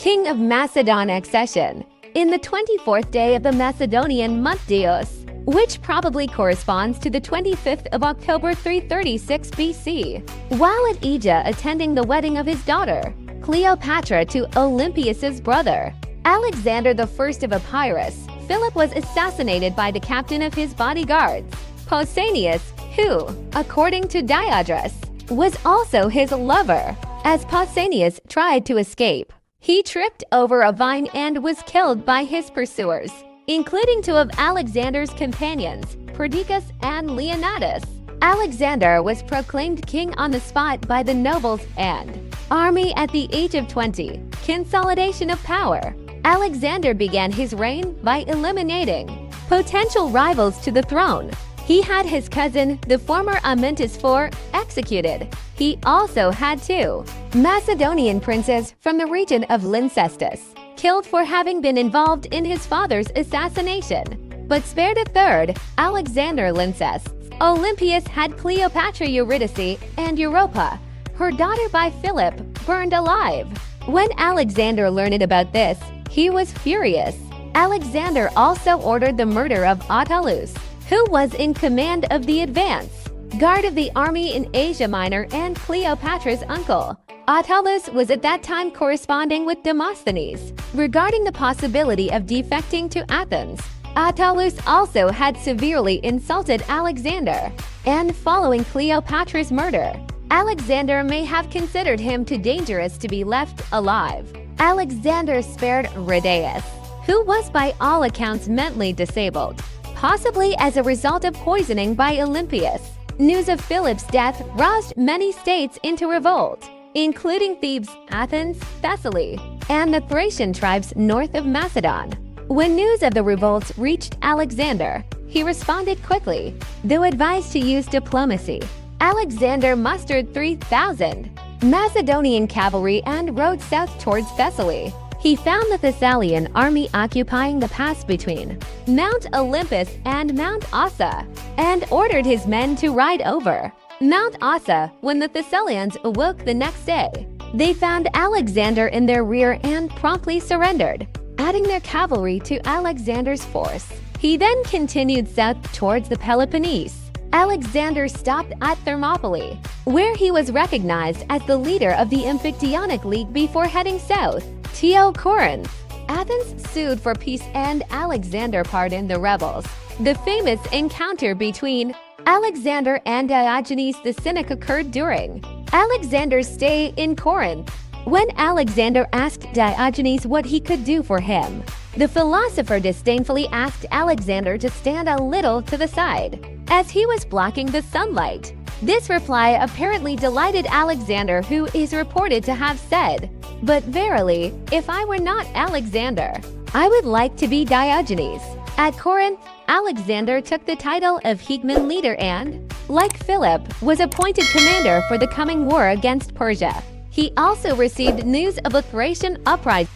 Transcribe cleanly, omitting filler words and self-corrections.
king of Macedon accession, in the 24th day of the Macedonian month Dios, which probably corresponds to the 25th of October 336 BC, while at Aegia attending the wedding of his daughter, Cleopatra, to Olympias's brother, Alexander I of Epirus, Philip was assassinated by the captain of his bodyguards, Pausanias, who, according to Diodorus, was also his lover. As Pausanias tried to escape, he tripped over a vine and was killed by his pursuers, including two of Alexander's companions, Perdiccas and Leonidas. Alexander was proclaimed king on the spot by the nobles and army at the age of 20. Consolidation of power. Alexander began his reign by eliminating potential rivals to the throne. He had his cousin, the former Amyntas IV, executed. He also had two Macedonian princes from the region of Lyncestus killed for having been involved in his father's assassination, but spared a third, Alexander Lyncestus. Olympias had Cleopatra Eurydice and Europa, her daughter by Philip, burned alive. When Alexander learned about this, he was furious. Alexander also ordered the murder of Attalus, who was in command of the advance guard of the army in Asia Minor and Cleopatra's uncle. Attalus was at that time corresponding with Demosthenes regarding the possibility of defecting to Athens. Attalus also had severely insulted Alexander, and following Cleopatra's murder, Alexander may have considered him too dangerous to be left alive. Alexander spared Rhodeus, who was by all accounts mentally disabled, possibly as a result of poisoning by Olympias. News of Philip's death roused many states into revolt, including Thebes, Athens, Thessaly, and the Thracian tribes north of Macedon. When news of the revolts reached Alexander, he responded quickly, though advised to use diplomacy. Alexander mustered 3,000 Macedonian cavalry and rode south towards Thessaly. He found the Thessalian army occupying the pass between Mount Olympus and Mount Ossa, and ordered his men to ride over Mount Ossa. When the Thessalians awoke the next day, they found Alexander in their rear and promptly surrendered, adding their cavalry to Alexander's force. He then continued south towards the Peloponnese. Alexander stopped at Thermopylae, where he was recognized as the leader of the Amphictyonic League before heading south to Corinth. Athens sued for peace and Alexander pardoned the rebels. The famous encounter between Alexander and Diogenes the Cynic occurred during Alexander's stay in Corinth. When Alexander asked Diogenes what he could do for him, the philosopher disdainfully asked Alexander to stand a little to the side, as he was blocking the sunlight. This reply apparently delighted Alexander, who is reported to have said, "But verily, if I were not Alexander, I would like to be Diogenes." At Corinth, Alexander took the title of Hegemon leader and, like Philip, was appointed commander for the coming war against Persia. He also received news of a Thracian uprising